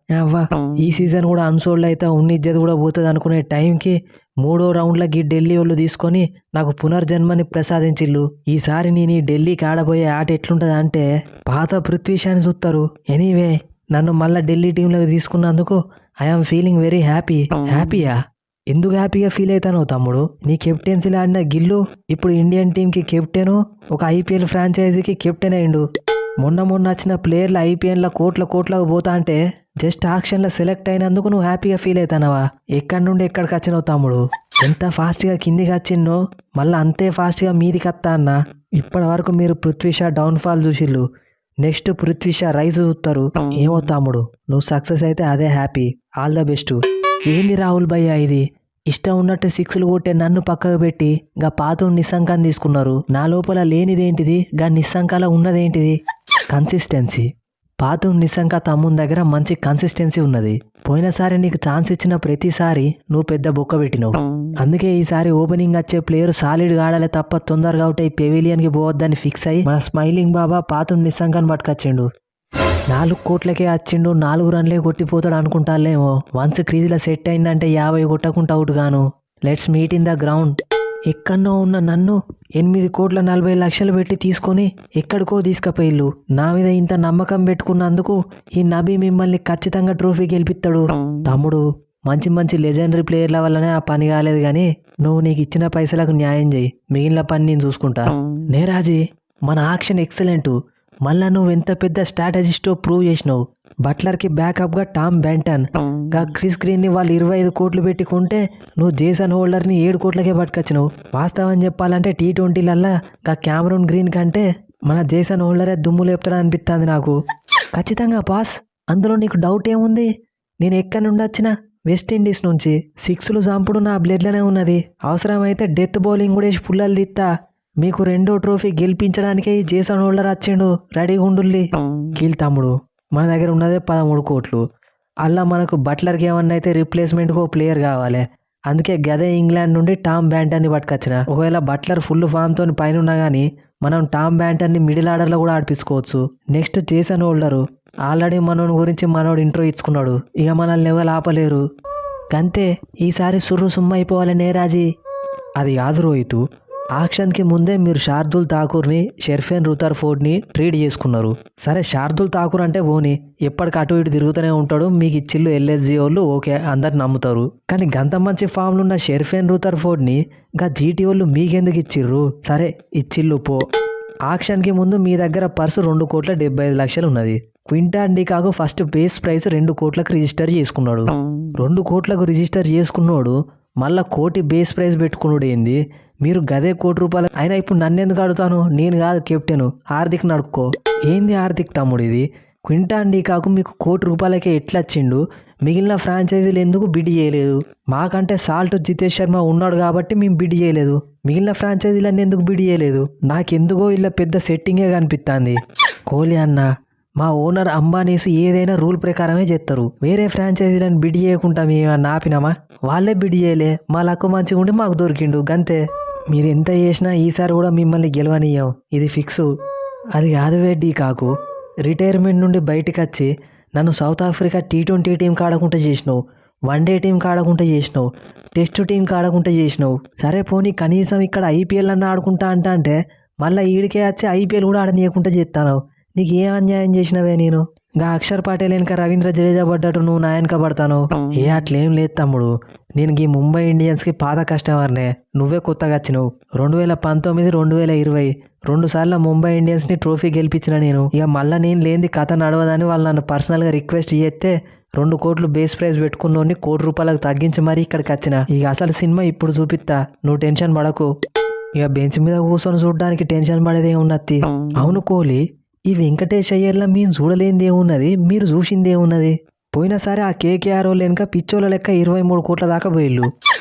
అవ్వ ఈ సీజన్ కూడా అన్సోల్డ్ అయితే ఉన్న ఇజ్జత్ కూడా పోతుంది అనుకునే టైంకి 3వ రౌండ్లకి ఢిల్లీ వాళ్ళు తీసుకొని నాకు పునర్జన్మని ప్రసాదించిల్లు. ఈసారి నేను ఈ ఢిల్లీకి ఆడబోయే ఆట ఎట్లుంటుంది అంటే పాత పృథ్వీ షాని చూస్తారు. ఎనీవే నన్ను మళ్ళీ ఢిల్లీ టీంలోకి తీసుకున్నందుకు ఐఎమ్ ఫీలింగ్ వెరీ హ్యాపీ. హ్యాపీయా? ఎందుకు హ్యాపీగా ఫీల్ అవుతానో తమ్ముడు? నీ కెప్టెన్సీలో ఆడిన గిల్లు ఇప్పుడు ఇండియన్ టీంకి కెప్టెను, ఒక ఐపీఎల్ ఫ్రాంచైజీకి కెప్టెన్ అయిండు. మొన్న వచ్చిన ప్లేయర్లు ఐపీఎల్లో కోట్లకు పోతా అంటే జస్ట్ ఆక్షన్లో సెలెక్ట్ అయినందుకు నువ్వు హ్యాపీగా ఫీల్ అవుతానవా? ఎక్కడి నుండి ఎక్కడికి వచ్చినావు తమ్ముడు? ఎంత ఫాస్ట్గా కిందికి వచ్చిన్నో మళ్ళీ అంతే ఫాస్ట్గా మీదికి వస్తా అన్న. ఇప్పటి వరకు మీరు పృథ్వీ షా డౌన్ఫాల్ చూసిళ్ళు, నెక్స్ట్ పృథ్వీ షా రైజ్ చూస్తారు. ఏమో తమ్ముడు, నువ్వు సక్సెస్ అయితే అదే హ్యాపీ. All the best. ఏంది రాహుల్ భయ్య ఇది? ఇష్టం ఉన్నట్టు 6లు కొట్టే నన్ను పక్కకు పెట్టి గా పాత నిస్సంకాన్ని తీసుకున్నారు. నా లోపల లేనిదేంటిది, గా నిస్సంకాల ఉన్నదేంటిది? కన్సిస్టెన్సీ. పాత నిస్సంక తమ్ముని దగ్గర మంచి కన్సిస్టెన్సీ ఉన్నది. పోయినసారి నీకు ఛాన్స్ ఇచ్చిన ప్రతిసారి నువ్వు పెద్ద బొక్క పెట్టినావు. అందుకే ఈసారి ఓపెనింగ్ వచ్చే ప్లేయర్ సాలిడ్ ఆడాలి తప్ప తొందరగా అవుట్ అయి పెవిలియన్కి పోవద్దని ఫిక్స్ అయ్యి మన స్మైలింగ్ బాబా పాత నిస్సంకాన్ని పట్టుకొచ్చిండు. 4 కోట్లకే వచ్చిండు, 4 రన్లే కొట్టిపోతాడు అనుకుంటాలేమో. వన్స్ క్రీజ్లో సెట్ అయిందంటే 50 కొట్టకుండా అవుట్ గాను. Let's meet in the ground. ఎక్కడో ఉన్న నన్ను 8,40,00,000 పెట్టి తీసుకొని ఎక్కడికో తీసుకుపోయిల్లు. నా మీద ఇంత నమ్మకం పెట్టుకున్నందుకు ఈ నబీ మిమ్మల్ని ఖచ్చితంగా ట్రోఫీ గెలిపిస్తాడు. తమ్ముడు, మంచి లెజెండరీ ప్లేయర్ల వల్లనే ఆ పని కాలేదు కానీ నువ్వు నీకు ఇచ్చిన పైసలకు న్యాయం చేయి. మిగిలిన పని నేను చూసుకుంటా. నేరాజీ, మన యాక్షన్ ఎక్సలెంట్. మళ్ళా నువ్వు ఎంత పెద్ద స్ట్రాటజిస్టో ప్రూవ్ చేసినావు. బట్లర్కి బ్యాకప్గా టామ్ బ్యాంటన్, గా క్రిస్ గ్రీన్ని వాళ్ళు 25 కోట్లు పెట్టుకుంటే నువ్వు జేసన్ హోల్డర్ని 7 కోట్లకే పట్టుకొచ్చినావు. వాస్తవం చెప్పాలంటే T20లల్లా గా క్యామరూన్ గ్రీన్ కంటే మన జేసన్ హోల్డరే దుమ్ము లేపుతాడు అనిపిస్తుంది నాకు. ఖచ్చితంగా బాస్, అందులో నీకు డౌట్ ఏముంది? నేను ఎక్కడి నుండి వచ్చినా వెస్టిండీస్ నుంచి. 6లు చంపుడు నా బ్లడ్లోనే ఉన్నది. అవసరమైతే డెత్ బౌలింగ్ కూడా వేసి పుల్లలు తీస్తా. మీకు 2వ ట్రోఫీ గెలిపించడానికే ఈ జేసన్ హోల్డర్ వచ్చిండు. రెడీగా ఉండుల్లి. కీల్ తమ్ముడు, మన దగ్గర ఉన్నదే 13 కోట్లు. అలా మనకు బట్లర్కి ఏమన్నా అయితే రిప్లేస్మెంట్కి ఓ ప్లేయర్ కావాలి. అందుకే గదే ఇంగ్లాండ్ నుండి టామ్ బ్యాంటన్ని పట్టుకొచ్చిన. ఒకవేళ బట్లర్ ఫుల్ ఫామ్తో పైన ఉన్నా కానీ మనం టామ్ బ్యాంటన్ని మిడిల్ ఆర్డర్లో కూడా ఆడిపించుకోవచ్చు. నెక్స్ట్ జేసన్ హోల్డరు ఆల్రెడీ మనోని గురించి మనోడు ఇంట్రో ఇచ్చుకున్నాడు. ఇక మనల్ని ఎవరు ఆపలేరు. అంతే, ఈసారి సుర్రు సుమ్మ అయిపోవాలి నేరాజీ. అది కాదు రోహితు, ఆక్షన్కి ముందే మీరు శార్దుల్ ఠాకూర్ని, షెర్ఫెన్ రుథర్ఫోర్డ్ని ట్రేడ్ చేసుకున్నారు. సరే, శార్దుల్ ఠాకూర్ అంటే పోనీ ఎప్పటికి అటు ఇటు తిరుగుతూనే ఉంటాడు. మీకు ఇచ్చిల్లు ఎల్ఎస్జీ వాళ్ళు ఓకే, అందరు నమ్ముతారు. కానీ గంత మంచి ఫామ్లో ఉన్న షెర్ఫెన్ రుథర్ఫోర్డ్ని గా జీటీ వాళ్ళు మీకెందుకు ఇచ్చిర్రు? సరే ఇచ్చిల్లు పో. ఆక్షన్కి ముందు మీ దగ్గర పర్సు 2,75,00,000 ఉన్నది. క్వింటాన్ డికాకు ఫస్ట్ బేస్ ప్రైస్ 2 కోట్లకు రిజిస్టర్ చేసుకున్నాడు. 2 కోట్లకు రిజిస్టర్ చేసుకున్నాడు మళ్ళా 1 కోటి బేస్ ప్రైస్ పెట్టుకున్నాడు. ఏంది మీరు గదే 1 కోటి రూపాయలు అయినా ఇప్పుడు నన్నెందుకు అడుగుతాను? నేను కాదు కెప్టెను, హార్దిక్ నడుక్కో. ఏంది హార్దిక్ తమ్ముడు ఇది? క్వింటాన్ డికాకు మీకు 1 కోటి రూపాయలకే ఎట్లా వచ్చిండు? మిగిలిన ఫ్రాంచైజీలు ఎందుకు బిడ్ చేయలేదు? మాకంటే సాల్ట్ జితేష్ శర్మ ఉన్నాడు కాబట్టి మేము బిడ్ చేయలేదు. మిగిలిన ఫ్రాంచైజీలన్నీ ఎందుకు బిడ్ చేయలేదు? నాకెందుకో ఇలా పెద్ద సెట్టింగే కనిపిస్తుంది. కోహ్లీ అన్న, మా ఓనర్ అంబానీస్ ఏదైనా రూల్ ప్రకారమే చేస్తారు. వేరే ఫ్రాంచైజీలను బిడ్ చేయకుండా మేమన్నా ఆపినామా? వాళ్ళే బిడ్ చేయలే. మా లక్కు మంచిగా ఉండి మాకు దొరికిండు గంతే. మీరు ఎంత చేసినా ఈసారి కూడా మిమ్మల్ని గెలవనీయం, ఇది ఫిక్సు. అది కాదువేడ్డి కాకు, రిటైర్మెంట్ నుండి బయటకు వచ్చి నన్ను సౌత్ ఆఫ్రికా T20 టీం కాడకుండా చేసినావు, వన్డే టీం కాడకుండా చేసినావు, టెస్ట్ టీం కాడకుండా చేసినావు. సరే పోనీ కనీసం ఇక్కడ ఐపీఎల్ అన్న ఆడుకుంటా అంటే మళ్ళీ ఈడికే వచ్చి ఐపీఎల్ కూడా ఆడనీయకుండా చేస్తాను. నీకు ఏం అన్యాయం చేసినవే నేను? గా అక్షర్ పటేల్ వెనక రవీంద్ర జడేజా పడ్డట్టు నువ్వు నా వెనక పడతాను. అట్లేం లేదు తమ్ముడు, నేను ఈ ముంబై ఇండియన్స్కి పాత కస్టమర్నే. నువ్వే కొత్తగా వచ్చినావు. 2019, 2020 2 సార్లు ముంబై ఇండియన్స్ని ట్రోఫీ గెలిపించిన నేను. ఇక మళ్ళీ నేను లేనిది కథ నడవదని వాళ్ళు నన్ను పర్సనల్గా రిక్వెస్ట్ చేస్తే 2 కోట్లు బేస్ ప్రైజ్ పెట్టుకున్నోని 1 కోటి రూపాయలకు తగ్గించి మరీ ఇక్కడికి వచ్చిన. ఇక అసలు సినిమా ఇప్పుడు చూపిస్తా, నువ్వు టెన్షన్ పడకు. ఇక బెంచ్ మీద కూర్చొని చూడడానికి టెన్షన్ పడేదే ఉన్నది. అవును కోహ్లీ, ఈ వెంకటేష్ అయ్యర్లా మేము చూడలేనిది ఏమున్నది, మీరు చూసింది ఏమున్నది? పోయినసారి ఆ కేకేఆర్ వాళ్ళు వెనక పిచ్చోళ్ళ లెక్క 23 కోట్ల దాకా పోయిళ్ళు.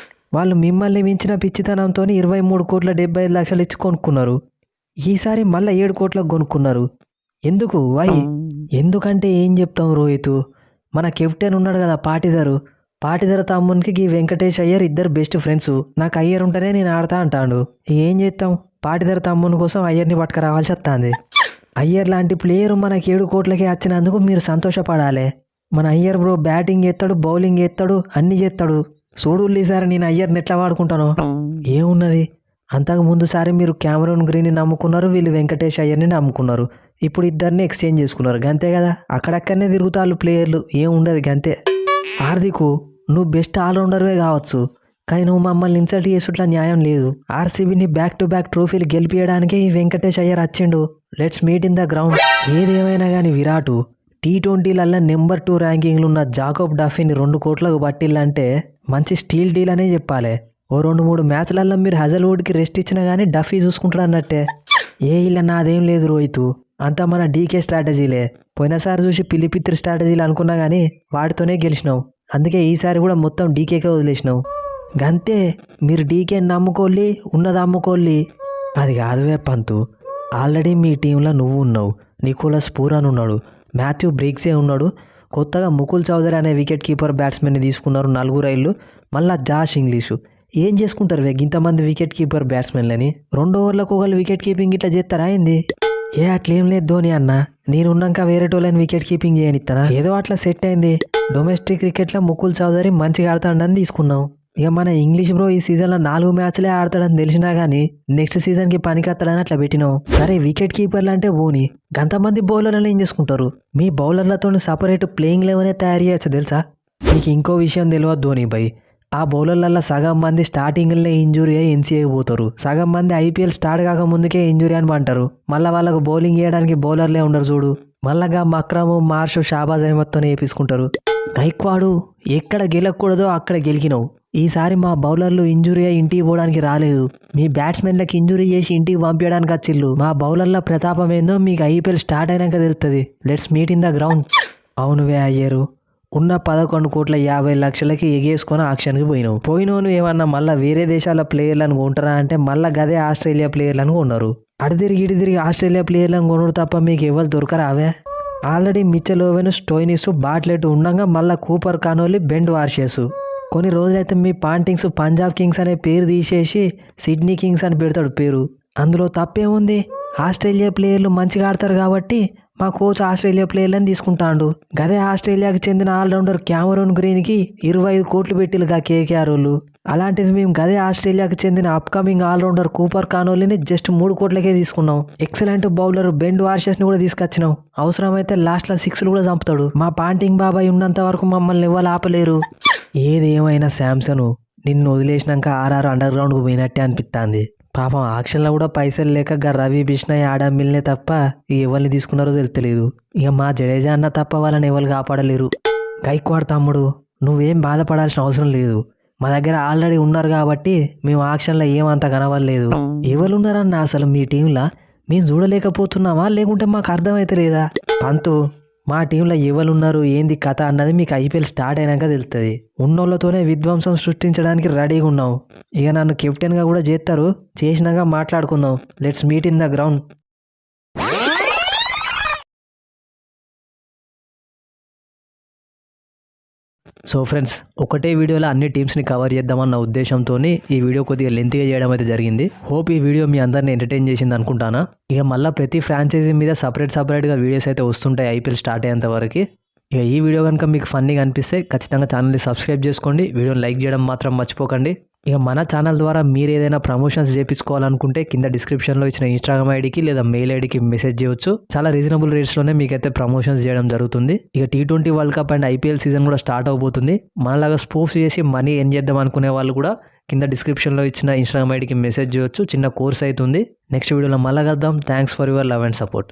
వాళ్ళు మిమ్మల్ని మించిన పిచ్చితనంతో 23,70,00,000 ఇచ్చి కొనుక్కున్నారు. ఈసారి మళ్ళీ 7 కోట్లకు కొనుక్కున్నారు. ఎందుకు? వై? ఎందుకంటే ఏం చెప్తాం రోహితు, మన కెప్టెన్ ఉన్నాడు కదా పాటిదర్ తమ్మునికి ఈ వెంకటేష్ అయ్యర్ ఇద్దరు బెస్ట్ ఫ్రెండ్స్. నాకు అయ్యర్ ఉంటేనే నేను ఆడతా అంటాడు. ఏం చేస్తాం, పాటిదర్ తమ్ముని కోసం అయ్యర్ని పట్టుకురావాల్సి వస్తుంది. అయ్యర్ లాంటి ప్లేయర్ మనకి 7 కోట్లకే వచ్చినందుకు మీరు సంతోషపడాలి. మన అయ్యర్ బ్రో బ్యాటింగ్ చేస్తాడు, బౌలింగ్ చేస్తాడు, అన్నీ చేస్తాడు. చూడు ఈసారి నేను అయ్యర్ని ఎట్లా వాడుకుంటాను. ఏమున్నది, అంతకు ముందుసారి మీరు క్యామరూన్ గ్రీన్ని నమ్ముకున్నారు, వీళ్ళు వెంకటేష్ అయ్యర్ని నమ్ముకున్నారు. ఇప్పుడు ఇద్దరిని ఎక్స్చేంజ్ చేసుకున్నారు, గంతే కదా. అక్కడక్కడనే తిరుగుతారు ప్లేయర్లు, ఏముండదు గంతే. హార్దిక్, నువ్వు బెస్ట్ ఆల్రౌండర్వే కావచ్చు, కానీ నువ్వు మమ్మల్ని ఇన్సల్ట్ చేసుట్లా న్యాయం లేదు. ఆర్సీబీని బ్యాక్ టు బ్యాక్ ట్రోఫీలు గెలిపించడానికి ఈ వెంకటేష్ అయ్యర్ వచ్చిండు. Let's meet in the ground. ఏదేమైనా కానీ విరాట్ T20లలో నెంబర్ 2 ర్యాంకింగ్లు ఉన్న జాకోబ్ డఫీని 2 కోట్లకు పట్టిల్లంటే మంచి స్టీల్ డీల్ అనే చెప్పాలి. ఓ 2-3 మ్యాచ్లలో మీరు హజల్వుడ్కి రెస్ట్ ఇచ్చినా కానీ డఫీ చూసుకుంటాడు అన్నట్టే. ఇలా నాదేం లేదు రోహిత్, అంతా మన డీకే స్ట్రాటజీలే. పోయినసారి చూసి పిలిపిత్రి స్ట్రాటజీలు అనుకున్నా కానీ వాటితోనే గెలిచినావు. అందుకే ఈసారి కూడా మొత్తం డీకేకే వదిలేసినావు. గంతే, మీరు డీకేని నమ్ముకోళ్ళి, ఉన్నది అమ్ముకోళ్ళి. అది కాదువే పంతు, ఆల్రెడీ మీ టీంలో నువ్వు ఉన్నావు, నికోలస్ పూరన్ ఉన్నాడు, మాథ్యూ బ్రిగ్సే ఉన్నాడు, కొత్తగా ముకుల్ చౌదరి అనే వికెట్ కీపర్ బ్యాట్స్మెన్ని తీసుకున్నారు 4 రైళ్ళు, మళ్ళా జాష్ ఇంగ్లీషు. ఏం చేసుకుంటారు ఇంతమంది వికెట్ కీపర్ బ్యాట్స్మెన్లని? 2 ఓవర్లకు ఒకళ్ళు వికెట్ కీపింగ్ ఇట్లా చేస్తారా అయింది? అట్లేం లేదు ధోని అన్న, నేనున్నాక వేరే టోళ్ళని వికెట్ కీపింగ్ చేయనిస్తానా? ఏదో అట్లా సెట్ అయింది. డొమెస్టిక్ క్రికెట్లో ముకుల్ చౌదరి మంచిగా ఆడతాడని తీసుకున్నాం. ఇక మన ఇంగ్లీష్ బ్రో ఈ సీజన్లో 4 మ్యాచ్లే ఆడతాడని తెలిసినా కానీ నెక్స్ట్ సీజన్కి పనికొస్తాడని అట్లా పెట్టినావు. సరే వికెట్ కీపర్లు అంటే పోనీ, గంతమంది బౌలర్లను ఏం చేసుకుంటారు? మీ బౌలర్లతో సపరేట్ ప్లేయింగ్ లెవెనే తయారు చేయొచ్చు తెలుసా? మీకు ఇంకో విషయం తెలియదు ధోని బై, ఆ బౌలర్లలో సగం మంది స్టార్టింగ్లోనే ఇంజురీ అయ్యి ఎన్సీఏకి పోతారు, సగం మంది ఐపీఎల్ స్టార్ట్ కాకముందుకే ఇంజురీ అని అంటారు. మళ్ళీ వాళ్ళకు బౌలింగ్ చేయడానికి బౌలర్లే ఉండరు చూడు. మళ్ళాగా మక్రము, మార్షు, షాబాజ్ అహ్మద్తో వేపించుకుంటారు. గైక్వాడు ఎక్కడ గెలకూడదో అక్కడ గెలికినావు. ఈసారి మా బౌలర్లు ఇంజురీ అయ్యి ఇంటికి పోవడానికి రాలేదు, మీ బ్యాట్స్మెన్లకు ఇంజురీ చేసి ఇంటికి పంపించడానికి వచ్చిళ్ళు. మా బౌలర్ల ప్రతాపం ఏందో మీకు ఐపీఎల్ స్టార్ట్ అయినాక తెలుస్తుంది. Let's meet in the ground. అవునువే అయ్యారు, ఉన్న 11,50,00,000కి ఎగేసుకొని ఆక్షన్కి పోయినోను ఏమన్నా మళ్ళీ వేరే దేశాల ప్లేయర్లను కొంటారా అంటే మళ్ళీ గదే ఆస్ట్రేలియా ప్లేయర్లను కొన్నారు. ఇడి తిరిగి ఆస్ట్రేలియా ప్లేయర్లను కొనుడు తప్ప మీకు ఎవరు దొరకరావే? Already Mitchell Owen, Stoinis, Bartlett ఉండగా మళ్ళీ కూపర్ కానోలి, బెండ్ వార్షెస్. కొన్ని రోజులైతే మీ పాంటింగ్స్ పంజాబ్ కింగ్స్ అనే పేరు తీసేసి సిడ్నీ కింగ్స్ అని పెడతాడు పేరు. అందులో తప్పేముంది? ఆస్ట్రేలియా ప్లేయర్లు మంచిగా ఆడతారు కాబట్టి మా కోచ్ ఆస్ట్రేలియా ప్లేయర్లను తీసుకుంటాడు. గదే ఆస్ట్రేలియాకి చెందిన ఆల్రౌండర్ క్యామరూన్ గ్రీన్కి 25 కోట్లు పెట్టిలుగా కేకేఆర్ వాళ్ళు. అలాంటిది మేము గదే ఆస్ట్రేలియాకి చెందిన అప్కమింగ్ ఆల్రౌండర్ కూపర్ కానోలిని జస్ట్ 3 కోట్లకే తీసుకున్నాం. ఎక్సలెంట్ బౌలర్ బెండ్ వార్షెస్ని కూడా తీసుకొచ్చినాం. అవసరమైతే లాస్ట్లో 6 కూడా చంపుతాడు. మా పాంటింగ్ బాబాయ్ ఉన్నంత వరకు మమ్మల్ని ఎవరు ఆపలేరు. ఏదేమైనా శాంసన్ నిన్ను వదిలేసినాక ఆర్ఆర్ అండర్ గ్రౌండ్కు పోయినట్టే అనిపిస్తుంది. పాపం ఆక్షన్లో కూడా పైసలు లేక రవి, బిష్ణయ్, ఆడమ్ మిల్నే తప్ప ఎవరిని తీసుకున్నారో తెలుస్తలేదు. ఇక మా జడేజా అన్న తప్ప వాళ్ళని ఎవరు కాపాడలేరు. గైక్వాడ్ తమ్ముడు, నువ్వేం బాధపడాల్సిన అవసరం లేదు, మా దగ్గర ఆల్రెడీ ఉన్నారు కాబట్టి మేము ఆక్షన్లో ఏమంత కనవలేదు. ఎవరు ఉన్నారన్న అసలు మీ టీంలో మేము చూడలేకపోతున్నావా లేకుంటే మాకు అర్థమైతే లేదా? పంతు, మా టీంలో ఎవరున్నారు ఏంది కథ అన్నది మీకు ఐపీఎల్ స్టార్ట్ అయినాక తెలుస్తుంది. ఉన్నోళ్ళతోనే విధ్వంసం సృష్టించడానికి రెడీగా ఉన్నాం. ఇక నన్ను కెప్టెన్గా కూడా చేస్తారు, చేసినాక మాట్లాడుకుందాం. Let's meet in the ground. So friends, ఒకటే వీడియోలో అన్ని టీమ్స్ని కవర్ చేద్దామన్న ఉద్దేశంతో ఈ వీడియో కొద్దిగా లెంత్గా చేయడం అయితే జరిగింది. హోప్ ఈ వీడియో మీ అందరిని ఎంటర్టైన్ చేసింది అనుకుంటానా. ఇక మళ్ళీ ప్రతి ఫ్రాంచైజీ మీద సపరేట్గా వీడియోస్ అయితే వస్తుంటాయి ఐపీఎల్ స్టార్ట్ అయ్యేంత వరకు. ఇక ఈ వీడియో కనుక మీకు ఫన్నీగా అనిపిస్తే ఖచ్చితంగా ఛానల్ని సబ్స్క్రైబ్ చేసుకోండి, వీడియోని లైక్ చేయడం మాత్రం మర్చిపోకండి. ఇక మన ఛానల్ ద్వారా మీరు ఏదైనా ప్రమోషన్స్ చేయించుకోవాలనుకుంటే కింద డిస్క్రిప్షన్లో ఇచ్చిన ఇన్స్టాగ్రామ్ ఐడికి లేదా మెయిల్ ఐడికి మెసేజ్ చేయొచ్చు. చాలా రీజనబుల్ రేట్స్లోనే మీకైతే ప్రమోషన్స్ చేయడం జరుగుతుంది. ఇక T20 world cup and IPL season కూడా స్టార్ట్ అవబోతుంది. మనలాగా స్పోర్ట్స్ చేసి మనీ ఎర్న్ చేద్దాం అనుకునే వాళ్ళు కూడా కింద డిస్క్రిప్షన్లో ఇచ్చిన ఇన్స్టాగ్రామ్ ఐడికి మెసేజ్ చేయొచ్చు. చిన్న కోర్స్ అవుతుంది. నెక్స్ట్ వీడియోలో మళ్ళీ కలుద్దాం. Thanks for your love and support.